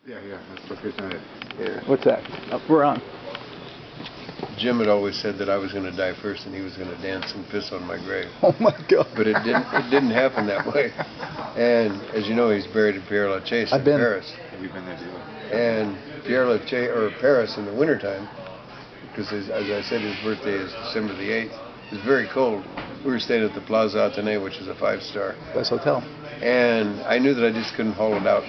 Yeah, that's location it. Yeah. What's that? Oh, we're on. Jim had always said that I was going to die first and he was going to dance and piss on my grave. Oh my God! But it didn't happen that way. And as you know, he's buried in Père Lachaise in Paris. We've been there too. And Père Lachaise, or Paris, in the wintertime, because as I said, his birthday is December the 8th. It's very cold. We were staying at the Plaza Athénée, which is a 5-star. Best hotel. And I knew that I just couldn't haul it out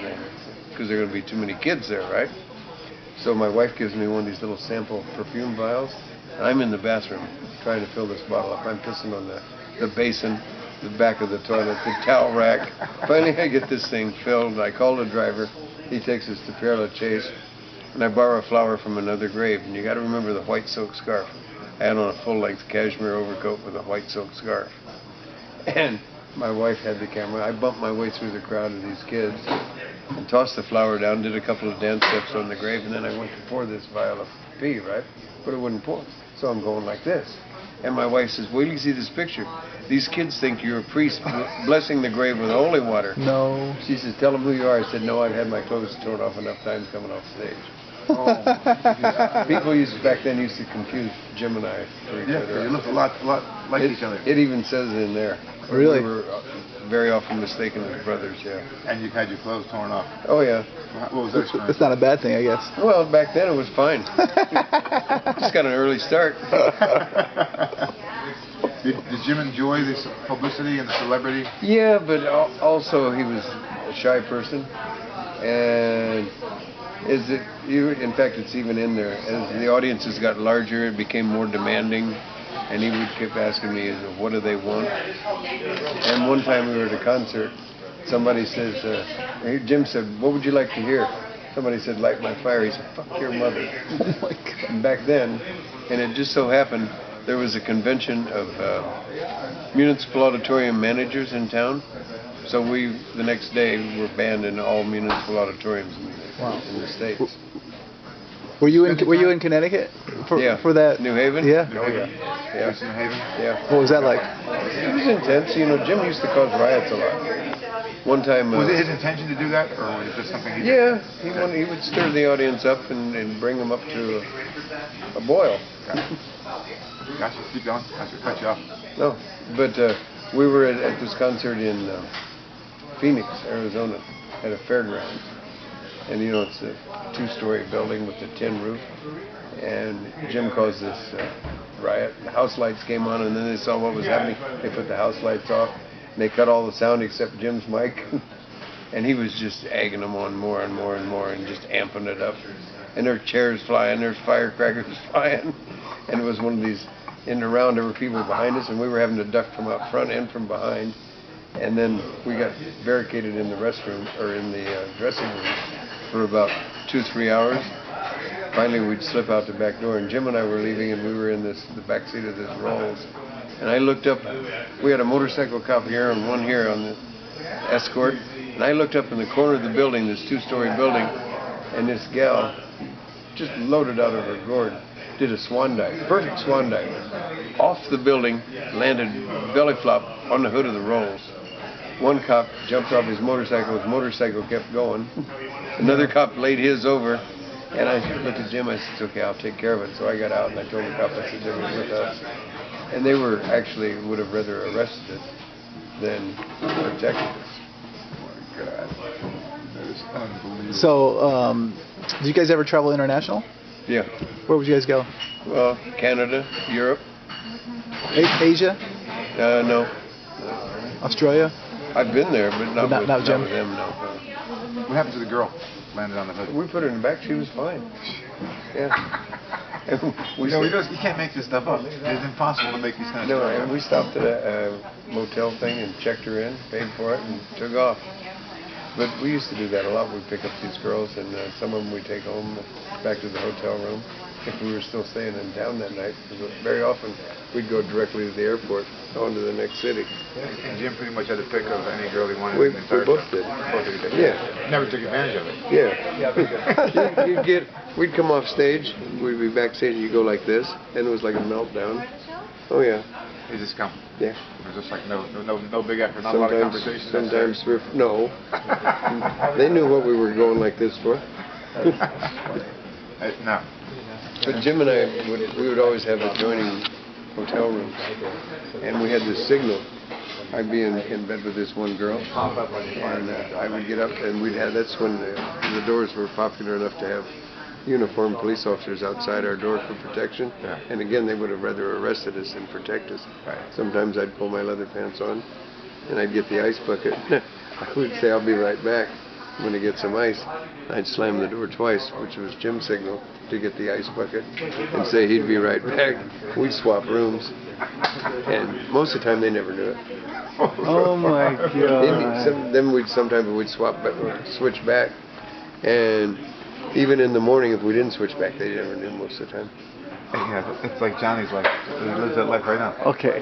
because there are going to be too many kids there, right? So my wife gives me one of these little sample perfume vials. And I'm in the bathroom trying to fill this bottle up. I'm pissing on the basin, the back of the toilet, the towel rack. Finally, I get this thing filled. I call the driver. He takes us to Père Lachaise. And I borrow a flower from another grave. And you got to remember the white silk scarf. I had on a full-length cashmere overcoat with a white silk scarf. And my wife had the camera. I bumped my way through the crowd of these kids and tossed the flower down, did a couple of dance steps on the grave, and then I went to pour this vial of pee, right? But it wouldn't pour. So I'm going like this. And my wife says, wait till you see this picture. These kids think you're a priest blessing the grave with holy water. No. She says, tell them who you are. I said, no, I've had my clothes torn off enough times coming off stage. People back then used to confuse Jim and I for each other. You look a lot like each other. It even says it in there. Really? We were very often mistaken as brothers, yeah. And you've had your clothes torn off. Oh, yeah. What was that experience? That's not a bad thing, I guess. Well, back then it was fine. Just got an early start. Did Jim enjoy this publicity and the celebrity? Yeah, but also he was a shy person. And in fact, it's even in there. As the audiences got larger, it became more demanding. And he would keep asking me, what do they want? And one time we were at a concert, somebody says, Jim said, what would you like to hear? Somebody said, light my fire. He said, fuck your mother. Oh my God. And back then, and it just so happened, there was a convention of municipal auditorium managers in town. So the next day, were banned in all municipal auditoriums in the States. Were you in Connecticut for that? New Haven? Yeah. Oh, yeah. Yeah. New Haven? Yeah. What was that like? It was intense. You know, Jim used to cause riots a lot. One time... was it his intention to do that, or was it just something he did? Yeah. He would stir the audience up and bring them up to a boil. Gotcha. Keep going. I should cut you off. No. But we were at this concert in Phoenix, Arizona, at a fairground. And you know, it's a 2-story building with a tin roof. And Jim caused this riot. The house lights came on, and then they saw what was happening. They put the house lights off, and they cut all the sound except Jim's mic. And he was just egging them on more and more and more, and just amping it up. And there were chairs flying, there's firecrackers flying. And it was one of these, in the round, there were people behind us, and we were having to duck from out front and from behind. And then we got barricaded in the restroom, or in the dressing room, for about 2-3 hours. Finally, we'd slip out the back door, and Jim and I were leaving, and we were in the back seat of this Rolls. And I looked up. We had a motorcycle cop here and one here on the escort. And I looked up in the corner of the building, this 2-story building, and this gal, just loaded out of her gourd, did a swan dive, perfect swan dive, off the building, landed belly flop on the hood of the Rolls. One cop jumped off his motorcycle kept going. Another cop laid his over, and I looked at Jim, I said, okay, I'll take care of it. So I got out and I told the cop, I said, Jim was with us. And they would have rather arrested us than protected us. Oh my God. That is unbelievable. So, did you guys ever travel international? Yeah. Where would you guys go? Well, Canada, Europe. Asia? No. Australia? I've been there, but not Jim. with them, no. What happened to the girl? Landed on the hood. We put her in the back. She was fine. Yeah. You can't make this stuff up. It's impossible to make these kind of stuff. And we stopped at a motel thing and checked her in, paid for it, and took off. But we used to do that a lot. We'd pick up these girls, and some of them we'd take home back to the hotel room if we were still staying in town that night. Because very often we'd go directly to the airport, on to the next city. And Jim pretty much had to pick of any girl he wanted. We both did. Yeah. Never took advantage of it. Yeah. We'd come off stage, we'd be backstage, and you go like this, and it was like a meltdown. Oh yeah. He just come. Yeah. It was just like no big effort, not a lot of conversation. Sometimes no. They knew what we were going like this for. No. But Jim and I we would always have adjoining hotel rooms, and we had this signal. I'd be in bed with this one girl, and I would get up, and that's when the doors were popular enough to have uniformed police officers outside our door for protection. Yeah. And again, they would have rather arrested us than protect us. Right. Sometimes I'd pull my leather pants on, and I'd get the ice bucket. I would say, "I'll be right back." I'm going to get some ice. I'd slam the door twice, which was Jim's signal to get the ice bucket, and say he'd be right back. We'd swap rooms, and most of the time they never knew it. Oh my God. Then sometimes we'd switch back, and even in the morning if we didn't switch back, they never knew most of the time. Yeah, it's like Johnny's life. He lives that life right now. Okay.